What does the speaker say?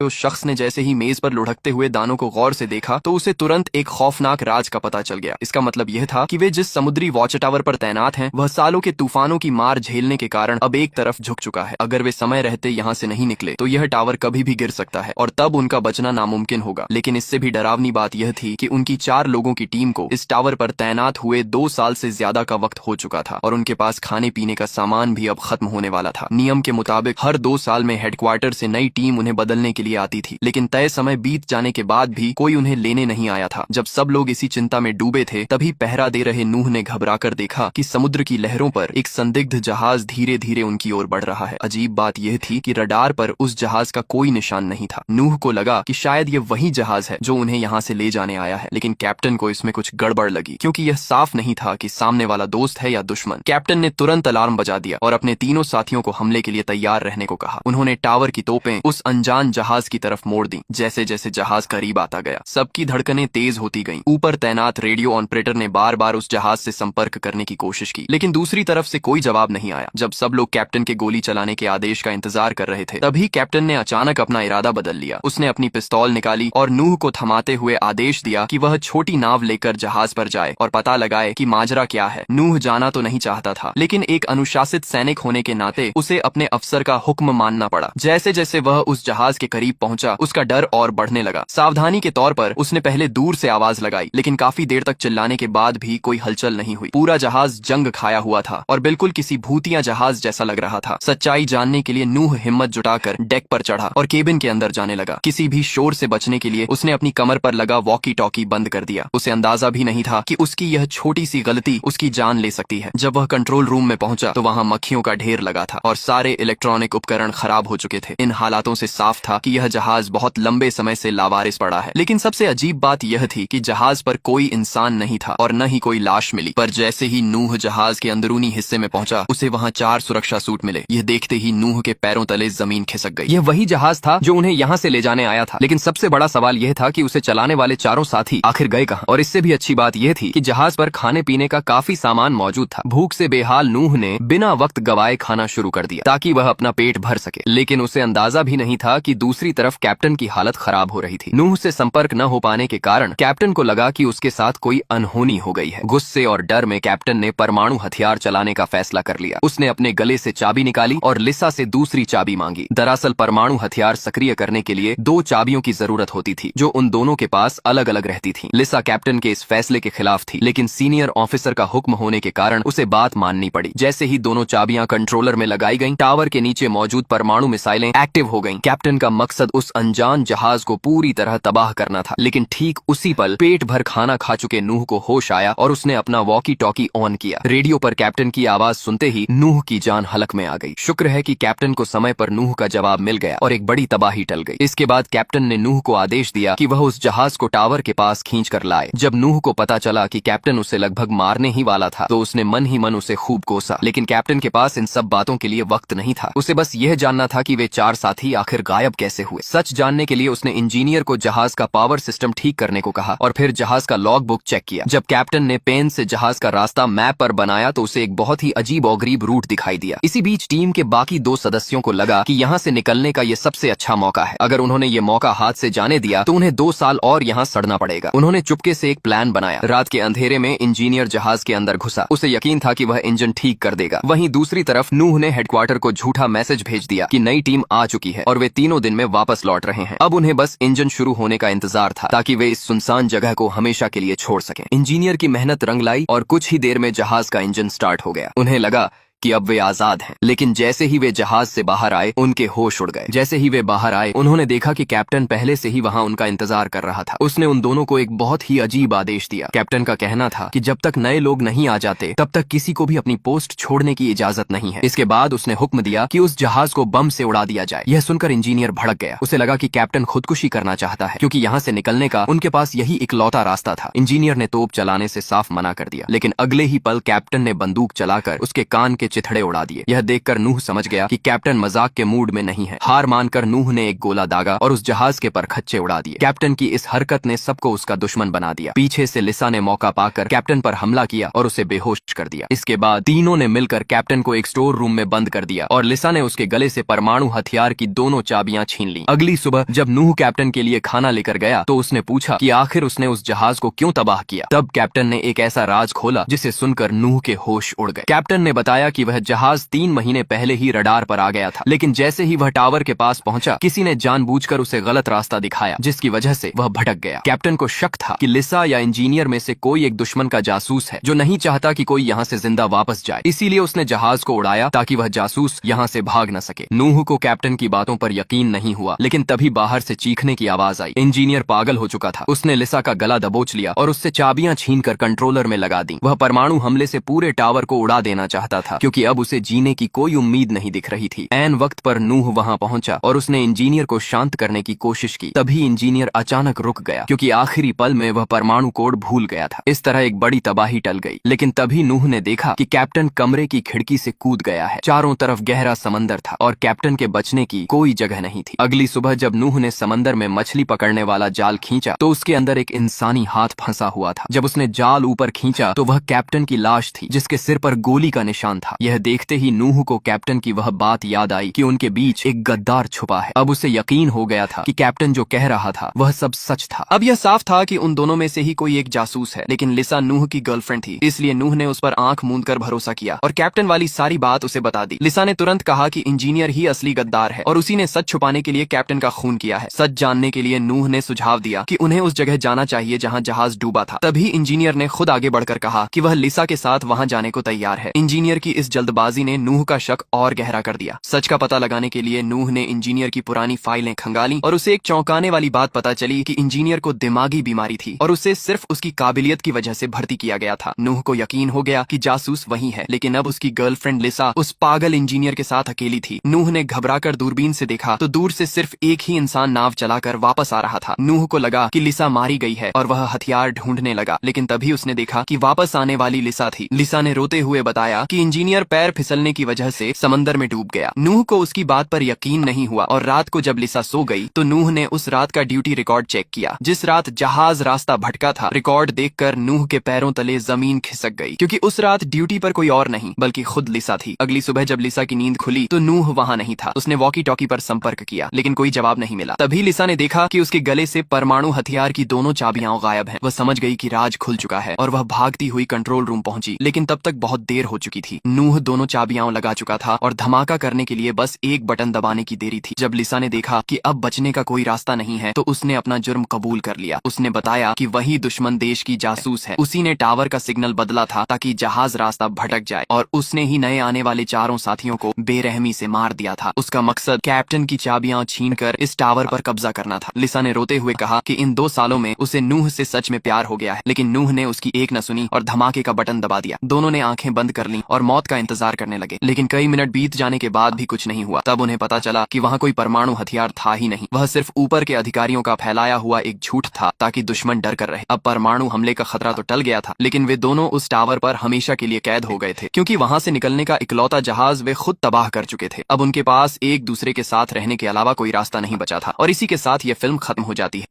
उस शख्स ने जैसे ही मेज पर लुढ़कते हुए दानों को गौर से देखा तो उसे तुरंत एक खौफनाक राज का पता चल गया। इसका मतलब यह था कि वे जिस समुद्री वॉच टावर पर तैनात हैं वह सालों के तूफानों की मार झेलने के कारण अब एक तरफ झुक चुका है। अगर वे समय रहते यहाँ से नहीं निकले तो यह टावर कभी भी गिर सकता है और तब उनका बचना नामुमकिन होगा। लेकिन इससे भी डरावनी बात यह थी कि उनकी 4 लोगों की टीम को इस टावर पर तैनात हुए 2 साल से ज्यादा का वक्त हो चुका था और उनके पास खाने पीने का सामान भी अब खत्म होने वाला था। नियम के मुताबिक हर 2 साल में हेडक्वार्टर से नई टीम उन्हें बदलने के लिए आती थी, लेकिन तय समय बीत जाने के बाद भी कोई उन्हें लेने नहीं आया था। जब सब लोग इसी चिंता में डूबे थे तभी पहरा दे रहे नूह ने घबराकर देखा कि समुद्र की लहरों पर एक संदिग्ध जहाज धीरे धीरे उनकी ओर बढ़ रहा है। अजीब बात यह थी कि रडार पर उस जहाज का कोई निशान नहीं था। नूह को लगा कि शायद ये वही जहाज है जो उन्हें यहाँ से ले जाने आया है, लेकिन कैप्टन को इसमें कुछ गड़बड़ लगी क्योंकि यह साफ नहीं था कि सामने वाला दोस्त है या दुश्मन। कैप्टन ने तुरंत अलार्म बजा दिया और अपने तीनों साथियों को हमले के लिए तैयार रहने को कहा। उन्होंने टावर की तोपें उस अनजान जहाज की तरफ मोड़ दी। जैसे जैसे जहाज करीब आता गया सबकी धड़कनें तेज होती गईं। ऊपर तैनात रेडियो ऑपरेटर ने बार बार उस जहाज से संपर्क करने की कोशिश की, लेकिन दूसरी तरफ से कोई जवाब नहीं आया। जब सब लोग कैप्टन के गोली चलाने के आदेश का इंतजार कर रहे थे तभी कैप्टन ने अचानक अपना इरादा बदल लिया। उसने अपनी पिस्तौल निकाली और नूह को थमाते हुए आदेश दिया कि वह छोटी नाव लेकर जहाज पर जाए और पता लगाए कि माजरा क्या है। नूह जाना तो नहीं चाहता था, लेकिन एक अनुशासित सैनिक होने के नाते उसे अपने अफसर का हुक्म मानना पड़ा। जैसे जैसे वह उस जहाज के करीब पहुंचा उसका डर और बढ़ने लगा। सावधानी के तौर पर उसने पहले दूर से आवाज लगाई, लेकिन काफी देर तक चिल्लाने के बाद भी कोई हलचल नहीं हुई। पूरा जहाज जंग खाया हुआ था और बिल्कुल किसी भूतिया जहाज जैसा लग रहा था। सच्चाई जानने के लिए नूह हिम्मत जुटाकर डेक पर चढ़ा और केबिन के अंदर जाने लगा। किसी भी शोर से बचने के लिए उसने अपनी कमर पर लगा वॉकी टॉकी बंद कर दिया। उसे अंदाजा भी नहीं था कि उसकी यह छोटी सी गलती उसकी जान ले सकती है। जब वह कंट्रोल रूम में पहुंचा तो वहां मक्खियों का ढेर लगा था और सारे इलेक्ट्रॉनिक उपकरण खराब हो चुके थे। इन हालातों से साफ था कि यह जहाज बहुत लंबे समय से लावारिस पड़ा है। लेकिन सबसे अजीब बात यह थी कि जहाज पर कोई इंसान नहीं था और न ही कोई लाश मिली। पर जैसे ही नूह जहाज के अंदरूनी हिस्से में पहुंचा उसे वहां 4 सुरक्षा सूट मिले। यह देखते ही नूह के पैरों तले जमीन खिसक गई। यह वही जहाज था जो उन्हें यहाँ से ले जाने आया था, लेकिन सबसे बड़ा सवाल यह था कि उसे चलाने वाले चारों साथी आखिर गए कहाँ। और इससे भी अच्छी बात यह थी कि जहाज पर खाने पीने का काफी सामान मौजूद था। भूख से बेहाल नूह ने बिना वक्त गवाए खाना शुरू कर दिया ताकि वह अपना पेट भर सके, लेकिन उसे अंदाजा भी नहीं था कि दूसरी तरफ कैप्टन की हालत खराब हो रही थी। नूह से संपर्क न हो पाने के कारण कैप्टन को लगा कि उसके साथ कोई अनहोनी हो गई है। गुस्से और डर में कैप्टन ने परमाणु हथियार चलाने का फैसला कर लिया। उसने अपने गले से चाबी निकाली और लिसा से दूसरी चाबी मांगी। दरअसल परमाणु हथियार सक्रिय करने के लिए 2 चाबियों की जरूरत होती थी जो उन दोनों के पास अलग अलग रहती थी। लिसा कैप्टन के इस फैसले के खिलाफ थी, लेकिन सीनियर ऑफिसर का हुक्म होने के कारण उसे बात माननी पड़ी। जैसे ही दोनों चाबियां कंट्रोलर में लगाई गईं, टावर के नीचे मौजूद परमाणु मिसाइलें एक्टिव हो गईं। कैप्टन का मकसद उस अनजान जहाज को पूरी तरह तबाह करना था, लेकिन ठीक उसी पल पेट भर खाना खा चुके नूह को होश आया और उसने अपना वॉकी टॉकी ऑन किया। रेडियो पर कैप्टन की आवाज सुनते ही नूह की जान हलक में आ गई। शुक्र है कि कैप्टन को समय पर नूह का जवाब मिल गया और एक बड़ी तबाही टल गई। इसके बाद कैप्टन ने नूह को आदेश दिया कि वह उस जहाज को टावर के पास खींच कर लाए। जब नूह को पता चला कि कैप्टन उसे लगभग मारने ही वाला था तो उसने मन ही मन उसे खूब कोसा, लेकिन कैप्टन के पास इन सब बातों के लिए वक्त नहीं था। उसे बस यह जानना था कि वे 4 साथी आखिर गायब कैसे हुए। सच जानने के लिए उसने इंजीनियर को जहाज का पावर सिस्टम ठीक करने को कहा और फिर जहाज का लॉग बुक चेक किया। जब कैप्टन ने पेन से जहाज का रास्ता मैप पर बनाया तो उसे एक बहुत ही अजीब और गरीब रूट दिखाई दिया। इसी बीच टीम के बाकी 2 सदस्यों को लगा कि यहाँ से निकलने का ये सबसे अच्छा मौका है। अगर उन्होंने ये मौका हाथ से जाने दिया तो उन्हें 2 साल और यहाँ सड़ना पड़ेगा। उन्होंने चुपके से एक प्लान बनाया। रात के अंधेरे में इंजीनियर जहाज के अंदर घुसा। उसे यकीन था कि वह इंजन ठीक कर देगा। वहीं दूसरी तरफ नूह ने हेडक्वार्टर को झूठा मैसेज भेज दिया कि नई टीम आ चुकी है और वे 3 दिन में वापस लौट रहे हैं। अब उन्हें बस इंजन शुरू होने का इंतजार था ताकि वे इस सुनसान जगह को हमेशा के लिए छोड़ सकें। इंजीनियर की मेहनत रंग लाई और कुछ ही देर में जहाज का इंजन स्टार्ट हो गया। उन्हें लगा कि अब वे आजाद हैं, लेकिन जैसे ही वे जहाज से बाहर आए उनके होश उड़ गए। जैसे ही वे बाहर आए उन्होंने देखा कि कैप्टन पहले से ही वहां उनका इंतजार कर रहा था। उसने उन दोनों को एक बहुत ही अजीब आदेश दिया। कैप्टन का कहना था कि जब तक नए लोग नहीं आ जाते तब तक किसी को भी अपनी पोस्ट छोड़ने की इजाजत नहीं है। इसके बाद उसने हुक्म दिया कि उस जहाज को बम से उड़ा दिया जाए। यह सुनकर इंजीनियर भड़क गया। उसे लगा कि कैप्टन खुदकुशी करना चाहता है क्योंकि यहाँ से निकलने का उनके पास यही इकलौता रास्ता था। इंजीनियर ने तोप चलाने से साफ मना कर दिया, लेकिन अगले ही पल कैप्टन ने बंदूक चलाकर उसके कान के चिथड़े उड़ा दिए। यह देखकर नूह समझ गया कि कैप्टन मजाक के मूड में नहीं है। हार मानकर नूह ने एक गोला दागा और उस जहाज के परखच्चे उड़ा दिए। कैप्टन की इस हरकत ने सबको उसका दुश्मन बना दिया। पीछे से लिसा ने मौका पाकर कैप्टन पर हमला किया और उसे बेहोश कर दिया। इसके बाद तीनों ने मिलकर कैप्टन को एक स्टोर रूम में बंद कर दिया और लिसा ने उसके गले से परमाणु हथियार की दोनों चाबियां छीन ली। अगली सुबह जब नूह कैप्टन के लिए खाना लेकर गया तो उसने पूछा कि आखिर उसने उस जहाज को क्यों तबाह किया। तब कैप्टन ने एक ऐसा राज खोला जिसे सुनकर नूह के होश उड़ गए। कैप्टन ने बताया कि वह जहाज 3 महीने पहले ही रडार पर आ गया था, लेकिन जैसे ही वह टावर के पास पहुंचा किसी ने जानबूझकर उसे गलत रास्ता दिखाया, जिसकी वजह से वह भटक गया। कैप्टन को शक था कि लिसा या इंजीनियर में से कोई एक दुश्मन का जासूस है जो नहीं चाहता कि कोई यहाँ से जिंदा वापस जाए। इसीलिए उसने जहाज को उड़ाया ताकि वह जासूस यहाँ से भाग न सके। नूह को कैप्टन की बातों पर यकीन नहीं हुआ, लेकिन तभी बाहर से चीखने की आवाज आई। इंजीनियर पागल हो चुका था। उसने लिसा का गला दबोच लिया और उससे चाबियां छीनकर कंट्रोलर में लगा दी। वह परमाणु हमले से पूरे टावर को उड़ा देना चाहता था, क्योंकि अब उसे जीने की कोई उम्मीद नहीं दिख रही थी। ऐन वक्त पर नूह वहां पहुंचा और उसने इंजीनियर को शांत करने की कोशिश की। तभी इंजीनियर अचानक रुक गया, क्योंकि आखिरी पल में वह परमाणु कोड भूल गया था। इस तरह एक बड़ी तबाही टल गई। लेकिन तभी नूह ने देखा कि कैप्टन कमरे की खिड़की से कूद गया है। चारों तरफ गहरा समंदर था और कैप्टन के बचने की कोई जगह नहीं थी। अगली सुबह जब नूह ने समंदर में मछली पकड़ने वाला जाल खींचा तो उसके अंदर एक इंसानी हाथ फंसा हुआ था। जब उसने जाल ऊपर खींचा तो वह कैप्टन की लाश थी, जिसके सिर पर गोली का निशान था। यह देखते ही नूह को कैप्टन की वह बात याद आई कि उनके बीच एक गद्दार छुपा है। अब उसे यकीन हो गया था कि कैप्टन जो कह रहा था वह सब सच था। अब यह साफ था कि उन दोनों में से ही कोई एक जासूस है, लेकिन लिसा नूह की गर्लफ्रेंड थी, इसलिए नूह ने उस पर आंख मूंद कर भरोसा किया और कैप्टन वाली सारी बात उसे बता दी। लिसा ने तुरंत कहा कि इंजीनियर ही असली गद्दार है और उसी ने सच छुपाने के लिए कैप्टन का खून किया है। सच जानने के लिए नूह ने सुझाव दिया कि उन्हें उस जगह जाना चाहिए जहां जहाज डूबा था। तभी इंजीनियर ने खुद आगे बढ़कर कहा कि वह लिसा के साथ वहां जाने को तैयार है। इंजीनियर की इस जल्दबाजी ने नूह का शक और गहरा कर दिया। सच का पता लगाने के लिए नूह ने इंजीनियर की पुरानी फाइलें खंगाली और उसे एक चौंकाने वाली बात पता चली कि इंजीनियर को दिमागी बीमारी थी और उसे सिर्फ उसकी काबिलियत की वजह से भर्ती किया गया था। नूह को यकीन हो गया कि जासूस वही है, लेकिन अब उसकी गर्लफ्रेंड लिसा उस पागल इंजीनियर के साथ अकेली थी। नूह ने घबराकर दूरबीन से देखा तो दूर से सिर्फ एक ही इंसान नाव चलाकर वापस आ रहा था। नूह को लगा कि लिसा मारी गई है और वह हथियार ढूंढने लगा, लेकिन तभी उसने देखा कि वापस आने वाली लिसा थी। लिसा ने रोते हुए बताया कि इंजीनियर पैर फिसलने की वजह से समंदर में डूब गया। नूह को उसकी बात पर यकीन नहीं हुआ और रात को जब लिसा सो गई तो नूह ने उस रात का ड्यूटी रिकॉर्ड चेक किया। जिस रात जहाज रास्ता भटका था, रिकॉर्ड देखकर नूह के पैरों तले जमीन खिसक गई, क्योंकि उस रात ड्यूटी पर कोई और नहीं बल्कि खुद लिसा थी। अगली सुबह जब लिसा की नींद खुली तो नूह वहां नहीं था। उसने वॉकी टॉकी पर संपर्क किया, लेकिन कोई जवाब नहीं मिला। तभी लिसा ने देखा कि उसके गले से परमाणु हथियार की दोनों चाबियां गायब हैं। वह समझ गई कि राज खुल चुका है और वह भागती हुई कंट्रोल रूम पहुंची, लेकिन तब तक बहुत देर हो चुकी थी। नूह दोनों चाबियां लगा चुका था और धमाका करने के लिए बस एक बटन दबाने की देरी थी। जब लिसा ने देखा कि अब बचने का कोई रास्ता नहीं है तो उसने अपना जुर्म कबूल कर लिया। उसने बताया कि वही दुश्मन देश की जासूस है। उसी ने टावर का सिग्नल बदला था ताकि जहाज रास्ता भटक जाए और उसने ही नए आने वाले चारों साथियों को बेरहमी से मार दिया था। उसका मकसद कैप्टन की चाबियां छीनकर इस टावर पर कब्जा करना था। लिसा ने रोते हुए कहा कि इन 2 सालों में उसे नूह से सच में प्यार हो गया है, लेकिन नूह ने उसकी एक न सुनी और धमाके का बटन दबा दिया। दोनों ने आंखें बंद कर लीं और मौत का इंतजार करने लगे, लेकिन कई मिनट बीत जाने के बाद भी कुछ नहीं हुआ। तब उन्हें पता चला कि वहाँ कोई परमाणु हथियार था ही नहीं। वह सिर्फ ऊपर के अधिकारियों का फैलाया हुआ एक झूठ था ताकि दुश्मन डर कर रहे। अब परमाणु हमले का खतरा तो टल गया था, लेकिन वे दोनों उस टावर पर हमेशा के लिए कैद हो गए थे, क्योंकि वहाँ से निकलने का इकलौता जहाज वे खुद तबाह कर चुके थे। अब उनके पास एक दूसरे के साथ रहने के अलावा कोई रास्ता नहीं बचा था और इसी के साथ ये फिल्म खत्म हो जाती है।